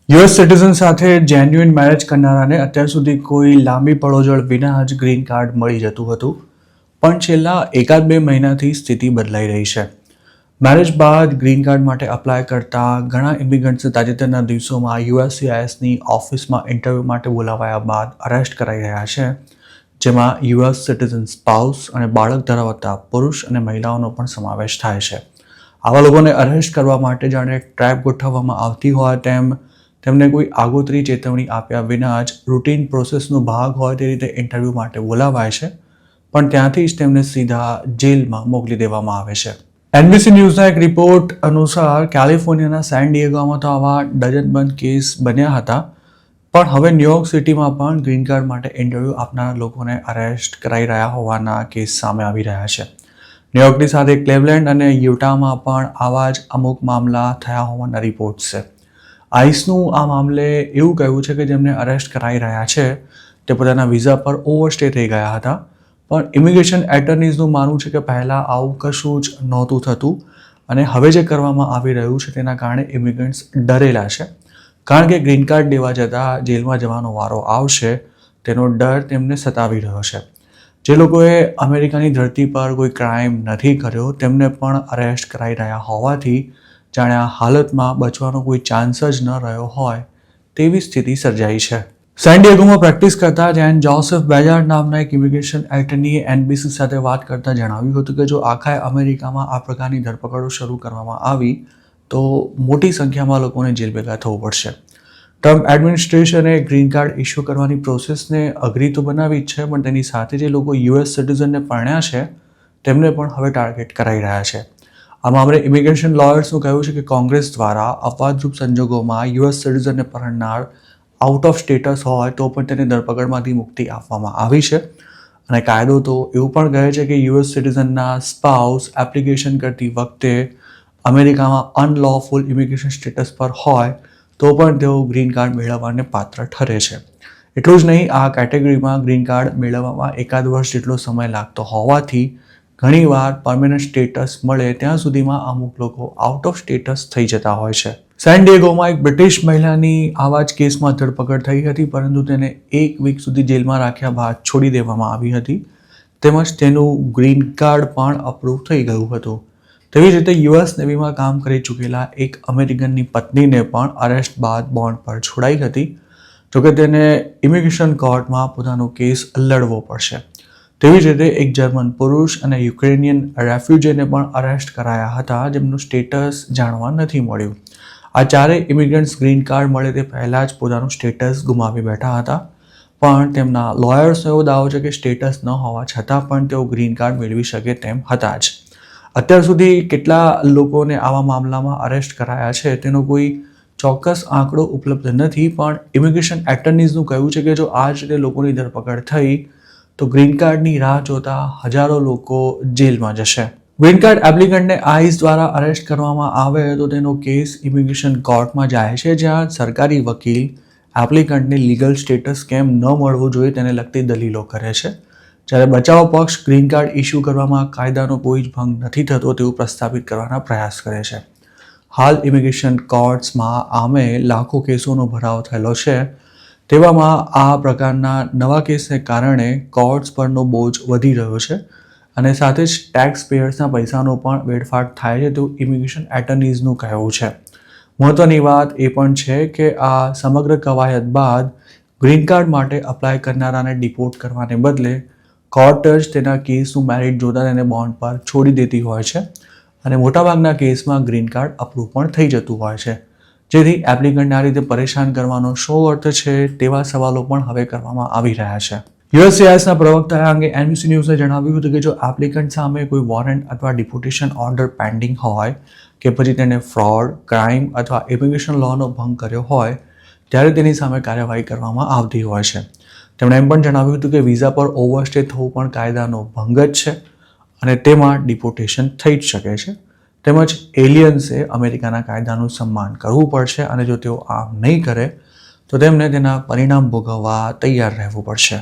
US citizen સાથે genuine marriage કરનારાને અત્યાર સુધી કોઈ લાંબી પળોજળ વિના જ ગ્રીન કાર્ડ મળી જતું હતું, પણ છેલ્લા એકાદ બે મહિનાથી સ્થિતિ બદલાઈ રહી છે. મેરેજ બાદ ગ્રીન કાર્ડ માટે અપ્લાય કરતા ઘણા ઇમિગ્રન્ટ્સને તાજેતરના દિવસોમાં યુએસસીઆઈએસની ઓફિસમાં ઇન્ટરવ્યૂ માટે બોલાવાયા બાદ અરેસ્ટ કરાઈ રહ્યા છે, જેમાં યુએસ સિટીઝન સ્પાઉસ અને બાળક ધરાવતા પુરુષ અને મહિલાઓનો પણ સમાવેશ થાય છે. આવા લોકોને અરેસ્ટ કરવા માટે જાણે ટ્રેપ ગોઠવવામાં આવતી હોય તેમને કોઈ આગોતરી ચેતવણી આપ્યા વિના જ રૂટીન પ્રોસેસનો ભાગ હોય તે રીતે ઇન્ટરવ્યૂ માટે બોલાવાય છે, પણ ત્યાંથી જ તેમને સીધા જેલમાં મોકલી દેવામાં આવે છે. એનબીસી ન્યૂઝના એક રિપોર્ટ અનુસાર કેલિફોર્નિયાના સેન ડિએગોમાં તો આવા ડઝનબંધ કેસ બન્યા હતા, પણ હવે ન્યુયોર્ક સિટીમાં પણ ગ્રીન કાર્ડ માટે ઇન્ટરવ્યૂ આપનાર લોકોને અરેસ્ટ કરાઈ રહ્યા હોવાના કેસ સામે આવી રહ્યા છે. ન્યુયોર્કની સાથે ક્લેવલેન્ડ અને યુટામાં પણ આવા જ અમુક મામલા થયા હોવાના રિપોર્ટ્સ છે. આઈસનું આ મામલે એવું કહેવું છે કે જેમને અરેસ્ટ કરાઈ રહ્યા છે તે પોતાના વિઝા પર ઓવરસ્ટે થઈ ગયા હતા, પણ ઇમિગ્રેશન એટર્નીઝનું માનવું છે કે પહેલાં આવું કશું જ નહોતું થતું અને હવે જે કરવામાં આવી રહ્યું છે તેના કારણે ઇમિગ્રન્ટ્સ ડરેલા છે, કારણ કે ગ્રીન કાર્ડ લેવા જતાં જેલમાં જવાનો વારો આવશે તેનો ડર તેમને સતાવી રહ્યો છે. જે લોકોએ અમેરિકાની ધરતી પર કોઈ ક્રાઇમ નથી કર્યો તેમને પણ અરેસ્ટ કરાઈ રહ્યા હોવાથી જાણે આ હાલતમાં બચવાનો કોઈ ચાન્સ જ ન રહ્યો હોય તેવી સ્થિતિ સર્જાઈ છે. સેન ડિએગોમાં પ્રેક્ટિસ કરતા જેન જોસેફ બેજાર્ડ નામના એક ઇમિગ્રેશન એટર્નીએ એનબીસી સાથે વાત કરતા જણાવ્યું હતું કે જો આખા અમેરિકામાં આ પ્રકારની ધરપકડો શરૂ કરવામાં આવી તો મોટી સંખ્યામાં લોકોને જેલ ભેગા થવું પડશે. ટ્રમ્પ એડમિનિસ્ટ્રેશને ગ્રીન કાર્ડ ઇસ્યુ કરવાની પ્રોસેસને અઘરી તો બનાવી જ છે, પણ તેની સાથે જે લોકો યુએસ સિટીઝનને પરણ્યા છે તેમને પણ હવે ટાર્ગેટ કરાઈ રહ્યા છે. આ મામલે ઇમિગ્રેશન લોયર્સનું કહેવું છે કે કોંગ્રેસ દ્વારા અપવાદરૂપ સંજોગોમાં યુએસ સિટીઝનને પરણનાર આઉટ ઓફ સ્ટેટસ હોય તો પણ તેને ધરપકડમાંથી મુક્તિ આપવામાં આવી છે, અને કાયદો તો એવું પણ કહે છે કે યુએસ સિટીઝનના સ્પાઉસ એપ્લિકેશન કરતી વખતે અમેરિકામાં અનલોફુલ ઇમિગ્રેશન સ્ટેટસ પર હોય તો પણ તેઓ ગ્રીન કાર્ડ મેળવવાને પાત્ર ઠરે છે. એટલું જ નહીં, આ કેટેગરીમાં ગ્રીન કાર્ડ મેળવવામાં એકાદ વર્ષ જેટલો સમય લાગતો હોવાથી ઘણીવાર પરમેનન્ટ સ્ટેટસ મળે ત્યાં સુધીમાં અમુક લોકો આઉટ ઓફ સ્ટેટસ થઈ જતા હોય છે. સેન ડિએગોમાં એક બ્રિટિશ મહિલાની આવા જ કેસમાં ધરપકડ થઈ હતી, પરંતુ તેને 1 વીક સુધી જેલમાં રાખ્યા બાદ છોડી દેવામાં આવી હતી, તેમજ તેનું ગ્રીન કાર્ડ પણ અપ્રૂવ થઈ ગયું હતું. તેવી જ રીતે યુએસ નેવીમાં કામ કરી ચૂકેલા એક અમેરિકનની પત્નીને પણ અરેસ્ટ બાદ બોન્ડ પર છોડાઈ હતી, જોકે તેને ઇમિગ્રેશન કોર્ટમાં પોતાનો કેસ લડવો પડશે. તેવી જ રીતે એક જર્મન પુરુષ અને યુક્રેનિયન રેફ્યુજીને પણ અરેસ્ટ કરાયા હતા, જેમનું સ્ટેટસ જાણવા નથી મળ્યું. આ ચારેય ઇમિગ્રન્ટ્સ ગ્રીન કાર્ડ મળે તે પહેલાં જ પોતાનું સ્ટેટસ ગુમાવી બેઠા હતા, પણ તેમના લોયર્સનો એવો દાવો છે કે સ્ટેટસ ન હોવા છતાં પણ તેઓ ગ્રીન કાર્ડ મેળવી શકે તેમ હતા જ. અત્યાર સુધી કેટલા લોકોને આવા મામલામાં અરેસ્ટ કરાયા છે તેનો કોઈ ચોક્કસ આંકડો ઉપલબ્ધ નથી, પણ ઇમિગ્રેશન એટર્નીઝનું કહેવું છે કે જો આ જ રીતે લોકોની ધરપકડ થઈ તો ગ્રીન કાર્ડની રાહ જોતા હજારો લોકો જેલમાં જશે. ગ્રીન કાર્ડ એપ્લિકન્ટને આઈસ દ્વારા અરેસ્ટ કરવામાં આવે તો તેનો કેસ ઇમિગ્રેશન કોર્ટમાં જાય છે, જ્યાં સરકારી વકીલ એપ્લિકન્ટને લીગલ સ્ટેટસ કેમ ન મળવું જોઈએ તેને લગતી દલીલો કરે છે, જ્યારે બચાવ પક્ષ ગ્રીન કાર્ડ ઇસ્યુ કરવામાં કાયદાનો કોઈ જ ભંગ નથી થતો તેવું પ્રસ્થાપિત કરવાના પ્રયાસ કરે છે. હાલ ઇમિગ્રેશન કોર્ટ્સમાં આમે લાખો કેસોનો ભરાવ થયેલો છે, તેવામાં આ પ્રકારના નવા કેસને કારણે કોર્ટ્સ પરનો બોજ વધી રહ્યો છે અને સાથે જ ટેક્સ પેયર્સના પૈસાનો પણ વેડફાટ થાય છે તેવું ઇમિગ્રેશન એટર્નીઝનું કહેવું છે. મહત્વની વાત એ પણ છે કે આ સમગ્ર કવાયત બાદ ગ્રીન કાર્ડ માટે અપ્લાય કરનારાને ડિપોર્ટ કરવાને બદલે કોર્ટ જ તેના કેસનું મેરિટ જોતા તેને બોન્ડ પર છોડી દેતી હોય છે, અને મોટાભાગના કેસમાં ગ્રીન કાર્ડ અપ્રૂવ પણ થઈ જતું હોય છે, જેથી એપ્લિકન્ટને આ રીતે પરેશાન કરવાનો શો અર્થ છે તેવા સવાલો પણ હવે કરવામાં આવી રહ્યા છે. યુએસસીઆઈએસના પ્રવક્તાએ આ અંગે એનબીસી ન્યૂઝને જણાવ્યું હતું કે જો એપ્લિકન્ટ સામે કોઈ વોરંટ અથવા ડિપોર્ટેશન ઓર્ડર પેન્ડિંગ હોય કે પછી તેને ફ્રોડ, ક્રાઇમ અથવા ઇમિગ્રેશન લોનો ભંગ કર્યો હોય ત્યારે તેની સામે કાર્યવાહી કરવામાં આવતી હોય છે. તેમણે એમ પણ જણાવ્યું હતું કે વિઝા પર ઓવરસ્ટે થવું પણ કાયદાનો ભંગ જ છે અને તેમાં ડિપોર્ટેશન થઈ જ શકે છે. તેમજ એલિયન્સે અમેરિકાના કાયદાનું સન્માન કરવું પડશે અને જો તેઓ આમ નહીં કરે તો તેમને તેના પરિણામ ભોગવવા તૈયાર રહેવું પડશે.